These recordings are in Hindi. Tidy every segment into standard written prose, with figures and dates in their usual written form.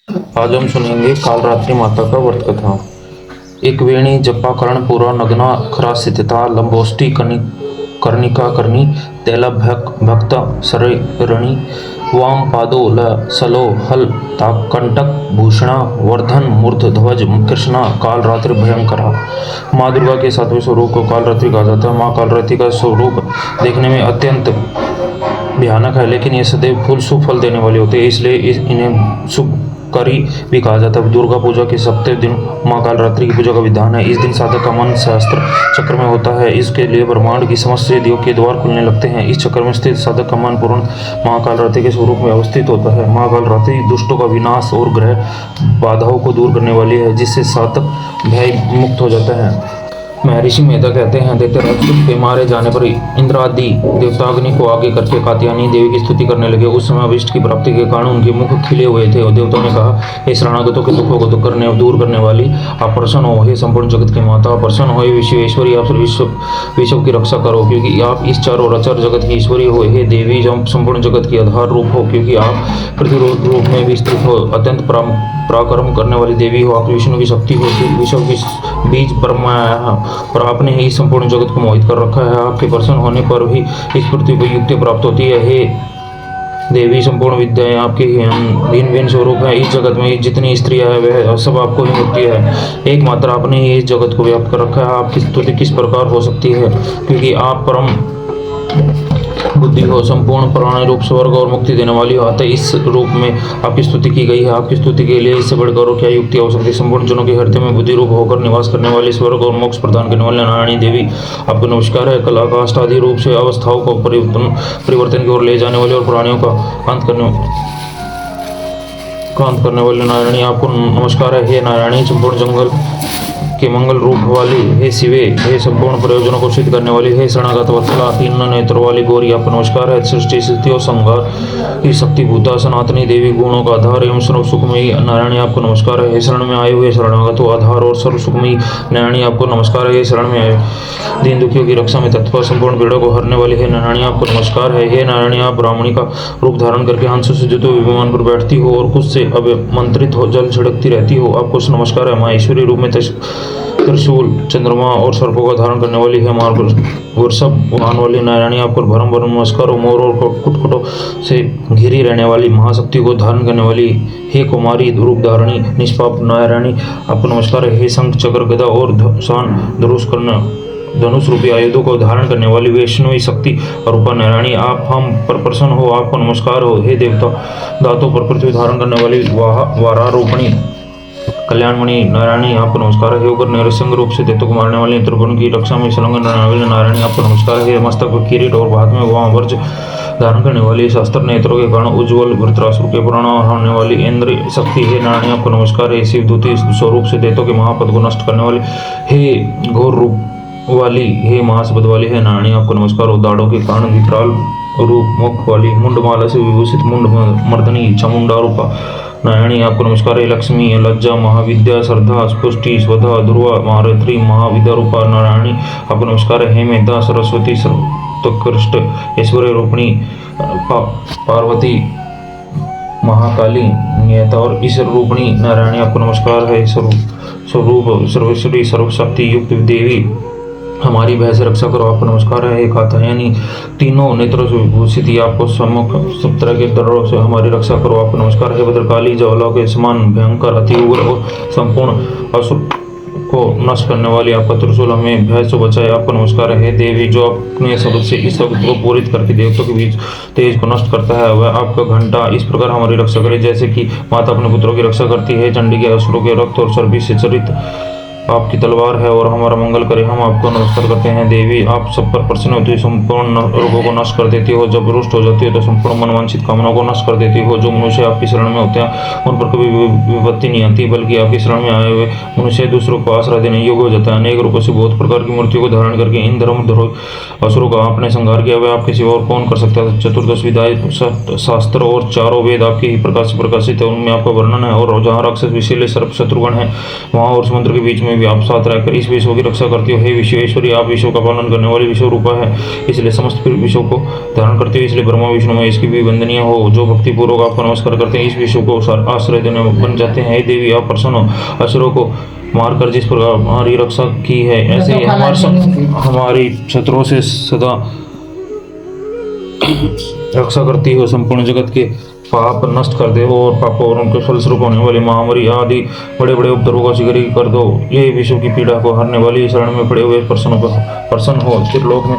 आज हम सुनेंगे कालरात्रि माता का व्रत कथा। एक वेणी जप्पा कर्णपुरा नग्ना खरा स्थिता लंबोष्टि कर्णिका कर्णी तैल भक्त शरणी वाम पादो ल सलो हल कंटक भूषणा वर्धन मूर्ध ध्वज कृष्णा कालरात्रि भयंकरा। माँ दुर्गा के सातवें स्वरूप को कालरात्रि कहा जाता है। माँ कालरात्रि का स्वरूप देखने में अत्यंत भयानक है, लेकिन ये सदैव शुभ फल देने वाले होते हैं, इसलिए इन्हें शुभकारी भी कहा जाता है। दुर्गा पूजा के सप्तम दिन माँ कालरात्रि की पूजा का विधान है। इस दिन साधक का मन सहस्त्र चक्र में होता है। इसके लिए ब्रह्मांड की समस्त सिद्धियों के द्वार खुलने लगते हैं। इस चक्र में स्थित साधक का मन पूर्ण माँ कालरात्रि के स्वरूप में अवस्थित होता है। माँ कालरात्रि दुष्टों का विनाश और ग्रह बाधाओं को दूर करने वाली है, जिससे साधक भय मुक्त हो जाता है। महर्षि मेधा कहते हैं, दैत्यराज के मारे जाने पर इंद्र आदि देवता अग्नि को आगे करके कात्यायनी देवी की स्तुति करने लगे। उस समय अभिष्ट की प्राप्ति के कारण उनके मुख खिले हुए थे और देवताओं ने कहा, हे शरणागतों के दुखों को दूर करने वाली, आप प्रसन्न हो। हे संपूर्ण जगत की माता, आप प्रसन्न हो। विश्वेश्वरी, आप विश्व की रक्षा करो, क्योंकि आप इस चारों रचर जगत की ईश्वरी हो। हे देवी, जो संपूर्ण जगत की आधार रूप हो, क्योंकि आप पृथ्वी रूप में विस्तृत हो। अत्यंत पराक्रम करने वाली देवी हो, आप विष्णु की शक्ति हो, विश्व की बीज ब्रह्मा और आपने ही संपूर्ण जगत को मोहित कर रखा है। आपके प्रसन्न होने पर ही इस पृथ्वी को युक्ति प्राप्त होती है। हे देवी, संपूर्ण विद्याएं आपके भिन्न भिन्न स्वरूप है। इस जगत में जितनी स्त्रियां है वह सब आपको ही मिलती है। एकमात्र आपने ही इस जगत को व्याप्त कर रखा है। आपकी स्तुति किस प्रकार हो सकती है, क्योंकि आप परम बुद्धि हो, संपूर्ण प्राणी रूप स्वर्ग और मुक्ति देने वाली हो। अतः इस रूप में आपकी स्तुति की गई है। आपकी स्तुति के लिए इससे बढ़कर और क्या युक्ति हो सकती है। संपूर्ण जनों के हृदय में बुद्धि रूप होकर निवास करने वाली, स्वर्ग और मोक्ष प्रदान करने वाली नारायणी देवी, आपको नमस्कार है। कला काष्ठ आदि रूप से अवस्थाओं को परिवर्तन की ओर ले जाने वाले और प्राणियों का अंत करने वाले नारायणी, आपको नमस्कार है। हे नारायणी, संपूर्ण जंगल के मंगल रूप वाली, हे शिवे, हे संपूर्ण प्रयोजनों को सिद्ध करने वाली, हे शरणागत वत्सला, तीन नेत्रों वाली गौरी, आपको नमस्कार है। सृष्टि स्थिति और संहार की शक्ति भूता सनातनी देवी, गुणों का आधार एवं सर्व सुखमयी नारायणी, आपको नमस्कार है। हे शरण में आए हुए शरणागत आधार और सर्व सुखमयी नारायणी, आपको नमस्कार है। हे शरण में आए दीन दुखियों की रक्षा में तत्पर संपूर्ण पीड़ों को हरने वाली है नारायणी, आपको नमस्कार है। हे नारायणी, आप ब्राह्मणी का रूप धारण करके हंस से जुते हुए विमान पर बैठती हो और कुछ से अभिमंत्रित हो जल छिड़कती रहती हो, आपको नमस्कार है। माँ ईश्वरी रूप में त्रिशूल, चंद्रमा और सर्पों का धारण करने वाली है वृषभ वाहन वाली नारायणी, आपको भरम नमस्कार। मोर और कुटकुटों से घिरी रहने वाली महाशक्ति को धारण करने वाली हे कुमारी रूप धारणी निष्पाप नारायणी, आपको नमस्कार है। हे शंख चक्र गदा और धनुष रूपी आयुधों को धारण करने वाली वैष्णवी शक्ति रूपा नारायणी, आप हम पर प्रसन्न हो, आपको नमस्कार हो। हे देवता दांतों पर पृथ्वी धारण करने वाली वारारूपणी कल्याणमणि नारायणी, आपको नमस्कार है। उग्र निरसंग रूप से दैत्यों को मारने वाली, त्रिभुवन की रक्षा में संलग्न नारायणी, आपको नमस्कार है। मस्तक पर किरीट और हाथ में वामवर्ज धारण करने वाली, शास्त्र नेत्रों के कारण उज्ज्वल वृत्रासुर के प्राण हरने वाली इंद्र शक्ति है नारायणी, आपको नमस्कार है। शिवदूती स्वरूप से दैत्यों के महापद को नष्ट करने वाली, हे घोर रूप वाली, हे महाशब्द वाली है नारायणी, आपको नमस्कार हो। दाढ़ों के कारण विकराल रूप मुख वाली, मुंडमाला से विभूषित मुंड मर्दनी चामुंडा रूपा नारायणी, आपको नमस्कार है। लक्ष्मी, लज्जा, महाविद्या, श्रद्धा, पुष्टि, स्वधा, ध्रुवा, महारथी, महाविद्या रूपा नारायणी, आपको नमस्कार है। हे मेधा, सरस्वती, सर्वोत्कृष्ट ऐश्वर्य रूपिणी पार्वती, महाकाली, नियता और ईश्वर रूपिणी नारायणी, आपको नमस्कार है। स्वरूप सर्वेश्वरी सर्वशक्ति युक्त देवी, हमारी भय से रक्षा करो, आपको नमस्कार है। हे कात्यायनी, तीनों नेत्रों से विभूषित, आपको सम्मुख सब तरह के दरों से हमारी रक्षा करो, आपको नमस्कार है। भद्रकाली, ज्वाला के समान भयंकर, अति उग्र और संपूर्ण असुर को नष्ट करने वाली, आपका त्रिशूल हमें भय से बचाए, आपको नमस्कार है। देवी, जो अपने शब्द से इस शब्द को पूरित करके देवताओं के बीच तेज को नष्ट करता है, वह आपका घंटा इस प्रकार हमारी रक्षा करे, जैसे कि माता अपने पुत्रों की रक्षा करती है। चंडी के असुरों के रक्त और चर्बी से चरित आपकी तलवार है और हमारा मंगल करे, हम आपको नमस्कार करते हैं। देवी, आप सब पर प्रसन्न होती हो, संपूर्ण रोगों को नष्ट कर देती हो। जब रुष्ट हो जाती हो तो संपूर्ण मनवांछित कामनाओं को नष्ट कर देती हो। जो मनुष्य आपकी शरण में होते हैं उन पर कभी विपत्ति नहीं आती, बल्कि आपकी शरण में आए हुए मनुष्य दूसरों को आश्रय देने योग्य हो जाता है। अनेक रूपों से बहुत प्रकार की मूर्तियों को धारण करके इन धर्मद्रोही असुरों का आपने संहार किया, वह आपके सिवा और कौन कर सकता है। चतुर्दश विधाएं शास्त्र और चारों वेद आपके ही प्रकाश से प्रकाशित है, उनमें आपका वर्णन है। और जहाँ राक्षस विषैले सर्प शत्रुगण है, वहाँ और समुद्र के बीच में में भी आप साथ रहकर इस विश्व की रक्षा करती हो। हे विश्वेश्वरी, आप विश्व का पालन करने वाली विश्व रूपा है, इसलिए समस्त विश्व को धारण करती हो। इसलिए ब्रह्मा विष्णु में इसकी भी वंदनीय हो, जो भक्ति पूर्वक आपको नमस्कार करते हैं, इस विश्व को आश्रय देने बन जाते हैं। हे देवी, आप प्रसन्न हो, असुरों को मारकर जिस प्रकार हमारी रक्षा की है, ऐसे ही हमारी शत्रुओं से सदा रक्षा करती हो। संपूर्ण जगत के पाप नष्ट कर दे हो और पापों और उनके फलस्वरूप होने वाली महामारी आदि बड़े बड़े उपद्रवों को शीघ्र ही कर दो। ये विश्व की पीड़ा को हरने वाली शरण में पड़े हुए प्रसन्न हो। त्रिलोक में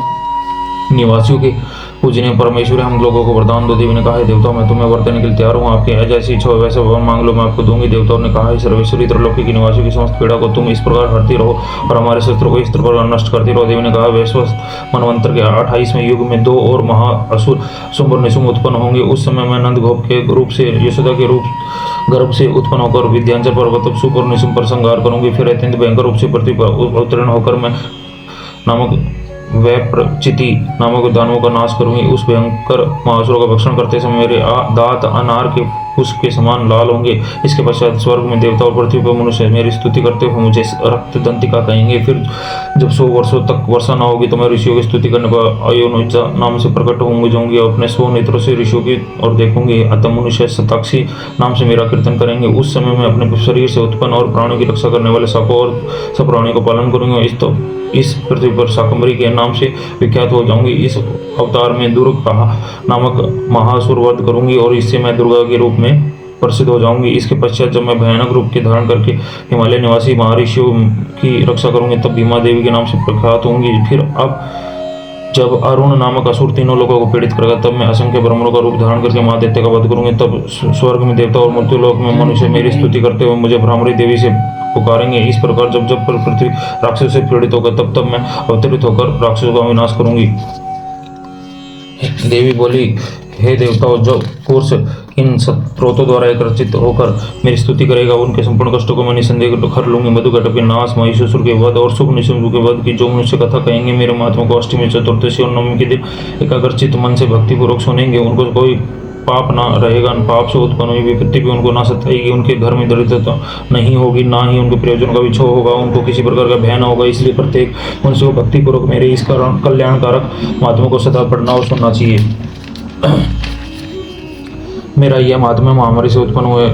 निवासियों के पूजनीय परमेश्वर, हम लोगों को वरदान दो। देवी ने कहा, देवताओं मैं तुम्हें वर देने के लिए तैयार हूँ, आपकी जैसी इच्छा हो वैसे वर मांग लो, मैं आपको दूंगी। देवताओं ने कहा, सर्वेश्वरी, त्रिलोकी की निवासियों की समस्त पीड़ा को तुम इस प्रकार हरती रहो और हमारे शस्त्रों को इस प्रकार नष्ट करती रहो। देवी ने कहा, वैश्वत मनवंतर के 28वें युग में 2 और महाअसुर शुंभ निशुंभ उत्पन्न होंगे। उस समय मैं नंद गोप के रूप से, यशोदा के रूप गर्भ से उत्पन्न होकर विद्यांचल पर्वत शुभ और निशुंभ पर संहार करूंगी। फिर अत्यंत भयंकर रूप से पृथ्वी पर अवतीर्ण होकर मैं नामक वैप्रचिति नामक दानवों का नाश करूंगी। उस भयंकर महासुरों का भक्षण करते समय मेरे दांत अनार के पुष्प के समान लाल होंगे। इसके पश्चात स्वर्ग में देवता और पृथ्वी पर मनुष्य मेरी स्तुति करते हुए मुझे रक्त दंतिका कहेंगे। फिर जब 100 वर्षों तक वर्षा न होगी तो मैं ऋषियों की स्तुति करने पर अयोनुजा नाम से प्रकट होंगे जाऊंगी और अपने 100 नेत्रों से ऋषियों की और देखूंगी। अतः मनुष्य शताक्षी नाम से मेरा कीर्तन करेंगे। उस समय मैं अपने शरीर से उत्पन्न और प्राणियों की रक्षा करने वाले सांपों और सब प्राणियों को पालन करूंगा। इस पृथ्वी पर शाकंभरी के नाम से विख्यात हो जाऊंगी। इस अवतार में दुर्गा नामक महासुर वध करूंगी और इससे मैं दुर्गा के रूप में प्रसिद्ध हो जाऊंगी। इसके पश्चात जब मैं भयानक रूप के धारण करके हिमालय निवासी महर्षियों की रक्षा करूंगी तब भीमा देवी के नाम से प्रख्यात होंगी। फिर अब जब अरुण नामक असुर तीनों लोगों को पीड़ित करेगा तब मैं असंख्य ब्रह्मणों का रूप धारण करके महादैत्य का वध करूंगी। तब स्वर्ग में देवता और मृत्युलोक में मनुष्य मेरी स्तुति करते हुए मुझे भ्रामरी देवी से पुकारेंगे। इस प्रकार जब जब पृथ्वी राक्षसों से पीड़ित होगा तब तब मैं अवतरित होकर राक्षसों का विनाश करूंगी। देवी बोली, हे देवताओं, जो पुरुष इन स्त्रोतों द्वारा एकत्रित होकर मेरी स्तुति करेगा उनके संपूर्ण कष्टों को मैं निसंदेह कर लूंगी। मधुकैटभ के नाश, महिषासुर के वध और शुभ निशुंभ के वध की जो मनुष्य कथा कहेंगे, मेरे महात्मा को अष्टमी, चतुर्दशी और नवमी के दिन एकाग्रचित मन से भक्तिपूर्वक सुनेंगे, उनको कोई पाप ना रहेगा। पाप से उत्पन्न हुई विपत्ति भी उनको ना सताएगी। उनके घर में दरिद्रता नहीं होगी, ना ही उनके प्रयोजन का विक्षोभ होगा। उनको किसी प्रकार का भय न होगा। इसलिए प्रत्येक मनुष्य को भक्तिपूर्वक मेरे इस कल्याणकारक महात्मा को सदा पढ़ना और सुनना चाहिए। मेरा यह महात्मा महामारी से उत्पन्न हुए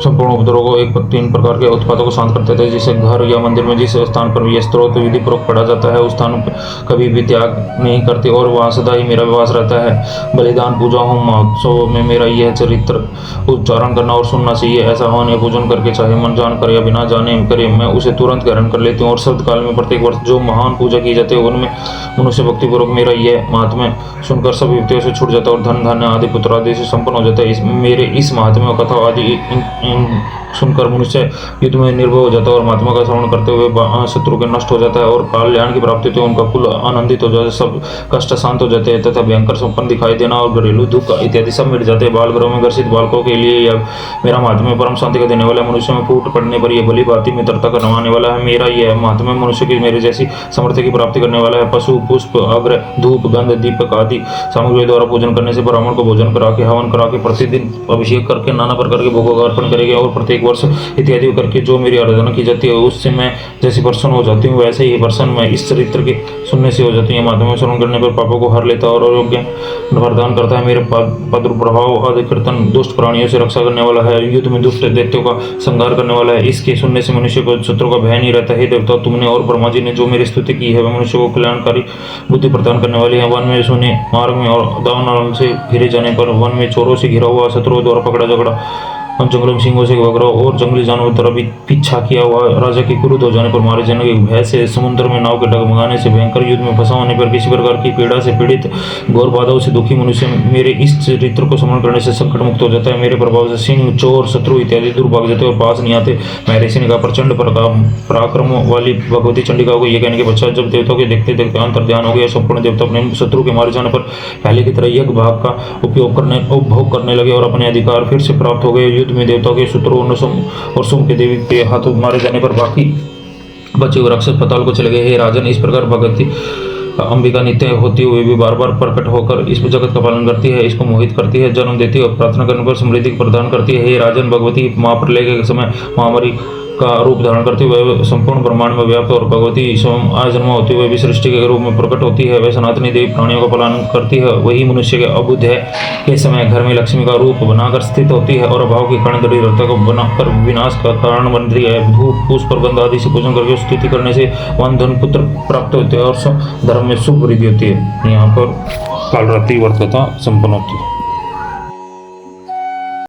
संपूर्ण उपद्रव को 3 प्रकार के उत्पादों को शांत करते थे। जिसे घर या मंदिर में जिस स्थान पर भी यह स्त्रोत विधि पूर्वक पढ़ा जाता है उस स्थान पर कभी भी त्याग नहीं करते और वहाँ सदा ही मेरा विवास रहता है। बलिदान, पूजा, होम, महोत्सव में मेरा यह चरित्र उच्चारण करना और सुनना चाहिए। ऐसा हवन या पूजन करके चाहे मन जान कर या बिना जाने करे मैं उसे तुरंत ग्रहण कर लेती हूँ। और शब्द काल में प्रत्येक वर्ष जो महान पूजा की जाती है उनमें मनुष्य भक्तिपूर्वक मेरा यह महात्म्य सुनकर सब विपत्तियों से छूट जाता है और धन धान्य आदि पुत्र आदि से संपन्न हो जाता है। मेरे इस महात्म्य कथा आदि सुनकर मनुष्य युद्ध में निर्भय हो जाता है और महात्मा का श्रवण करते हुए शत्रु के नष्ट हो जाता है और कल्याण की प्राप्ति होती है। उनका कुल आनंदित हो जाता है, सब कष्ट शांत हो जाते हैं तथा भयंकर संपन्न दिखाई देना और घरेलू दुख इत्यादि सब मिट जाते हैं। बाल गृह में ग्रसित बालकों के लिए यह मेरा महात्म्य परम शांति का देने वाला, मनुष्य में फूट पड़ने पर यह भली भांति मित्रता का नवाने वाला है। मेरा यह महात्म्य मनुष्य की मेरे जैसी सामर्थ्य की प्राप्ति करने वाला है। पशु, पुष्प, अग्र, धूप, गंध, दीपक आदि सामग्री द्वारा पूजन करने से ब्राह्मण को भोजन करा के, हवन करा के, प्रतिदिन अभिषेक करके नाना प्रकार के भोगों का अर्पण करेंगे और प्रत्येक वर्ष इत्यादि करके जो मेरी आराधना की जाती है उससे मैं जैसे प्रसन्न हो जाती हूँ वैसे ही प्रसन्न मैं इस चरित्र के सुनने से हो जाती है। माध्यम श्रवण करने पर पापों को हर लेता और योग्य वरदान करता है। मेरे प्रभाव आदि कीर्तन दुष्ट प्राणियों से रक्षा करने वाला है, युद्ध में दुष्ट दैत्यों का संहार करने वाला है। इसके सुनने से मनुष्य को शत्रु का भय नहीं रहता है। देवता, तुमने और ब्रह्मा जी ने जो मेरी स्तुति की है वह मनुष्य को कल्याणकारी बुद्धि प्रदान करने वाली है। वन में सुने, मार्ग में और दावानल से घिरे जाने पर, वन में चोरों से घिरा हुआ, शत्रुओं द्वारा पकड़ा झगड़ा, जंगलों में सिंहों से वगैरह और जंगली जानवरों तरह भी पीछा किया हुआ, राजा के क्रोध हो जाने पर मारे जाने के भय से, समुद्र में नाव के डगमगाने से, भयंकर युद्ध में फंसा होने पर, किसी प्रकार की पीड़ा से पीड़ित, घोर बाधाओं से दुखी मनुष्य मेरे इस चरित्र को स्मरण करने से संकट मुक्त हो जाता है। मेरे प्रभाव से सिंह, चोर, शत्रु इत्यादि दूर भाग जाते और पास नहीं आते। महर्षि ने कहा, प्रचंड पराक्रम वाली भगवती चंडिका को यह कहने के पश्चात जब देवताओं के देखते देखते अंतर ध्यान हो गया, संपूर्ण देवता अपने शत्रु के मारे जाने पर पहले की तरह यज्ञ भाग का उपभोग करने लगे और अपने अधिकार फिर से प्राप्त हो गए। युद्ध में देवताओं के शत्रु और सोम के देवी के हाथों मारे जाने पर बाकी बचे हुए राक्षस पाताल को चले गए। हे राजन, इस प्रकार भगवती अंबिका नित्य होती हुई भी बार बार प्रकट होकर इस जगत का पालन करती है, इसको मोहित करती है, जन्म देती है और प्रार्थना करने पर समृद्धि प्रदान करती है। हे राजन, भगवती महाप्रलय के समय महामारी का रूप धारण करती हुए संपूर्ण ब्रह्मांड में व्याप्त और भगवती स्वयं आजन्मा होती हुए भी सृष्टि के रूप में प्रकट होती है। वह सनातनी देवी प्राणियों का पालन करती है। वही मनुष्य के अबुद्ध के समय घर में लक्ष्मी का रूप बनाकर स्थित होती है और अभाव की कारण दरिद्रता को बनाकर विनाश का कारण बनती है। धूप पुष्प प्रबंध आदि से पूजन करके स्तुति करने से वन धन पुत्र प्राप्त होते हैं और धर्म में सुख वृद्धि होती है। यहाँ पर कालरात्रि व्रत कथा संपन्न होती है।